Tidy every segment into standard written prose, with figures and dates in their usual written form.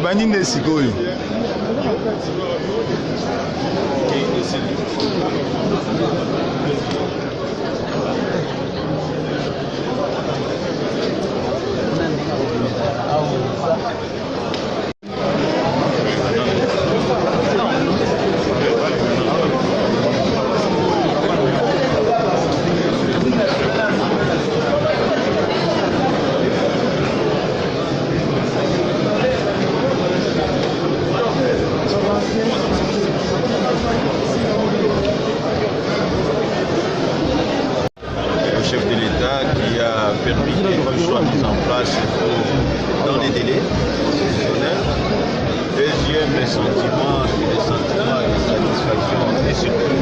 Baninde sikoyo. Permis que tout soit mis en place dans les délais constitutionnels. Deuxième, les sentiments de satisfaction et surtout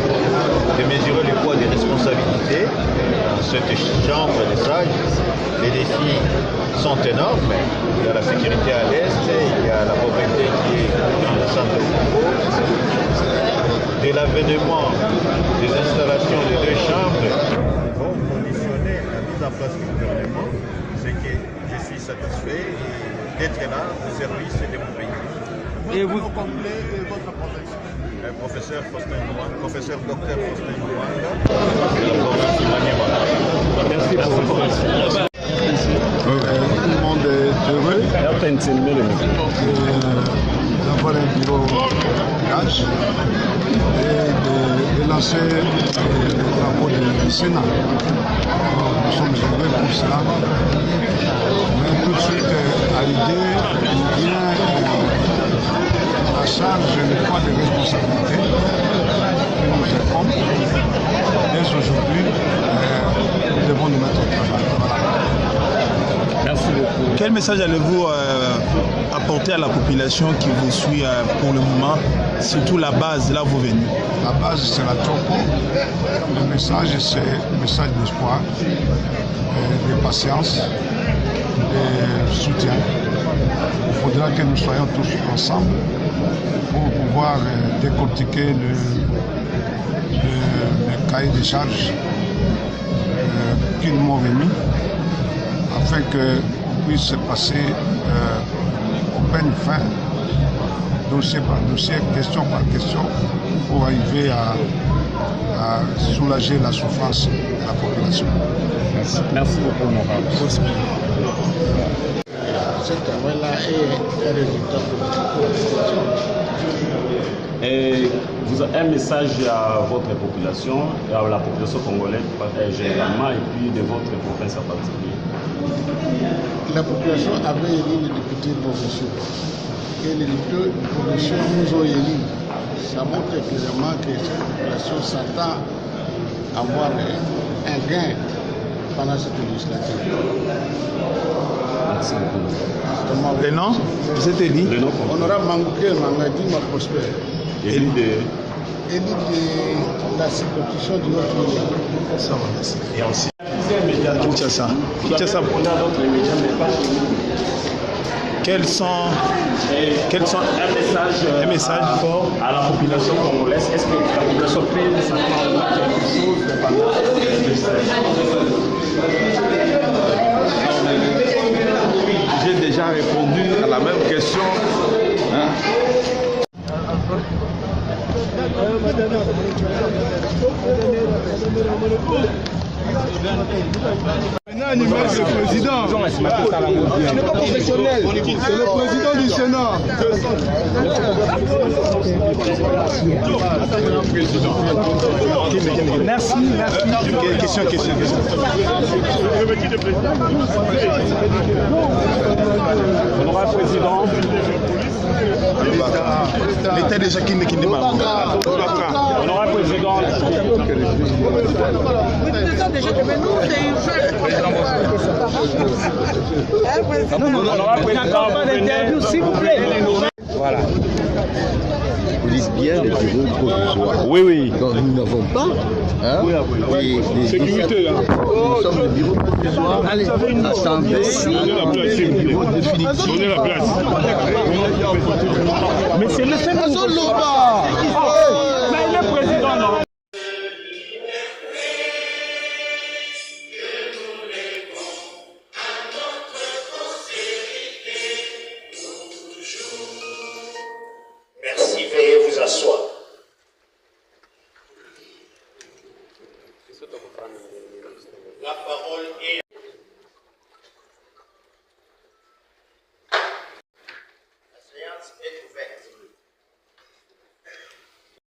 de mesurer le poids des responsabilités dans cette chambre des sages. Les défis sont énormes. Il y a la sécurité à l'est, il y a la pauvreté qui est dans le centre du Congo. De l'avènement des installations des deux chambres vont conditionner la mise en place du gouvernement, c'est que je suis satisfait d'être là au service de mon pays. Et vous comprenez votre professeur? Professeur Faustin Mouanga, professeur docteur Faustin Mouanga. Merci beaucoup. Tout le monde est heureux d'avoir un bureau cash et de lancer les travaux du Sénat. Nous sommes heureux pour cela. Mais tout de suite, à l'idée, il vient la charge le poids de responsabilité qui nous incombe. Dès aujourd'hui, nous devons nous mettre au travail. Voilà. Merci beaucoup. Quel message allez-vous apporter à la population qui vous suit pour le moment, surtout la base, là où vous venez? La base, c'est la Tchoko. Le message, c'est un message d'espoir, de patience, de soutien. Il faudra que nous soyons tous ensemble pour pouvoir décortiquer le cahier de charges qu'ils m'ont remis, afin qu'on puisse passer au peigne fin, dossier par dossier, question par question, pour arriver à soulager la souffrance de la population. Merci. Merci beaucoup, honorable. Ce travail-là est un résultat pour la situation. Et vous avez un message à votre population, à la population congolaise généralement, et puis de votre province en particulier. La population avait élu les députés provinciaux. Et les députés provinciaux nous ont élus. Ça montre clairement que cette population s'attend à avoir un gain pendant cette législature. Merci beaucoup. Le nom? Vous êtes élu? Honorable Mangouké Mangadi Maprospère. Élu de la circonscription du Haut-Kivu. Ça va, merci. Et ensuite, Kinshasa. Kinshasa. Quels sont un message fort à la population congolaise? Est-ce que la population peut s'attendre à quelque chose pendant J'ai déjà répondu à la même question. Maintenant, animal, c'est le président. Il n'est pas professionnel. C'est le président du Sénat. Merci, merci. Question. Honorable président, l'État déjà qui ne démarre. honorable président, Voilà. Vous dites bien les bureaux provisoires. Oui. Donc nous n'avons pas les sécurité. Nous sommes le bureau provisoire. Assemblée. Le bureau définitif. Donnez la place. mais c'est le seul. Mais il est président, non? Toujours nous asseoir. La parole est... La séance est ouverte.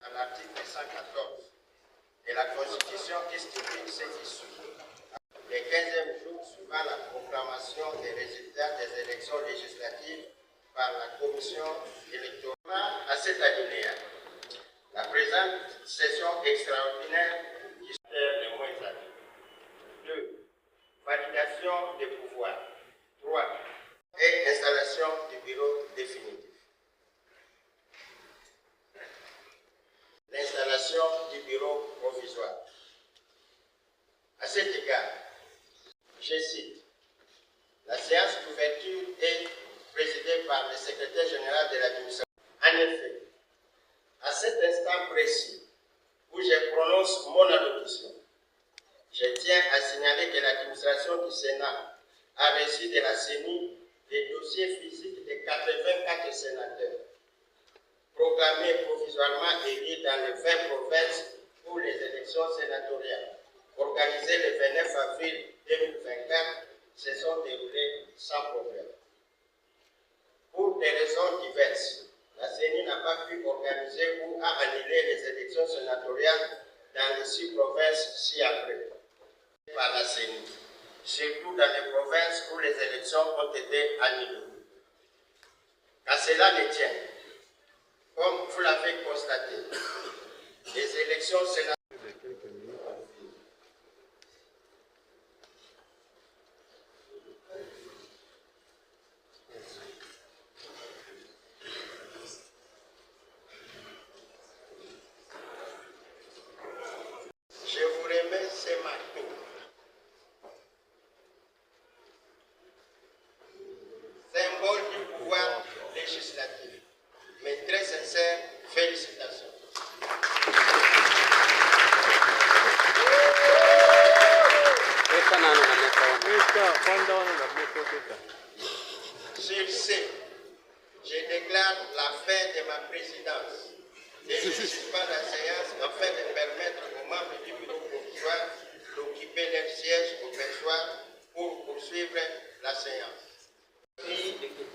À l'article 114 de la Constitution qui stipule cette issue. Le 15e jour suivant la proclamation des résultats des élections législatives par la Commission électorale à cet alinéa. La présente session extraordinaire qui sert les moins années. 2. Validation des pouvoirs. 3. Et installation du bureau définitif. L'installation du bureau provisoire. À cet égard, je cite, la séance d'ouverture est présidée par le secrétaire général de l'administration. En effet, à cet instant précis où je prononce mon allocution, je tiens à signaler que l'administration du Sénat a reçu de la CENI des dossiers physiques de 84 sénateurs, proclamés provisoirement élus dans les 20 provinces pour les élections sénatoriales, organisées le 29 avril 2024, se sont déroulées sans problème. Pour des raisons diverses, la CENI n'a pas pu organiser ou a annulé les élections sénatoriales dans les 6 provinces ci-après par la CENI, surtout dans les provinces où les élections ont été annulées. Qu'à cela ne tient, comme vous l'avez constaté, les élections sénatoriales symbole du pouvoir législatif. Mes très sincères félicitations. Sur ce, je déclare la fin de ma présidence et je suspends la séance afin de permettre aux membres du bureau provisoire d'occuper leur siège au perchoir pour poursuivre la séance.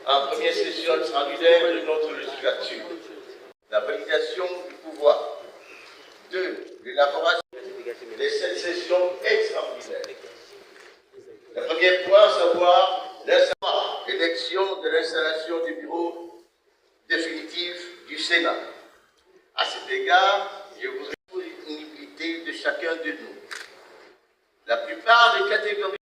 En première session extraordinaire de notre législature, la validation du pouvoir. 2. L'élaboration de cette session extraordinaire. Le premier point, savoir l'élection de l'installation du bureau définitif du Sénat. À cet égard, je voudrais pour la disponibilité de chacun de nous. La plupart des catégories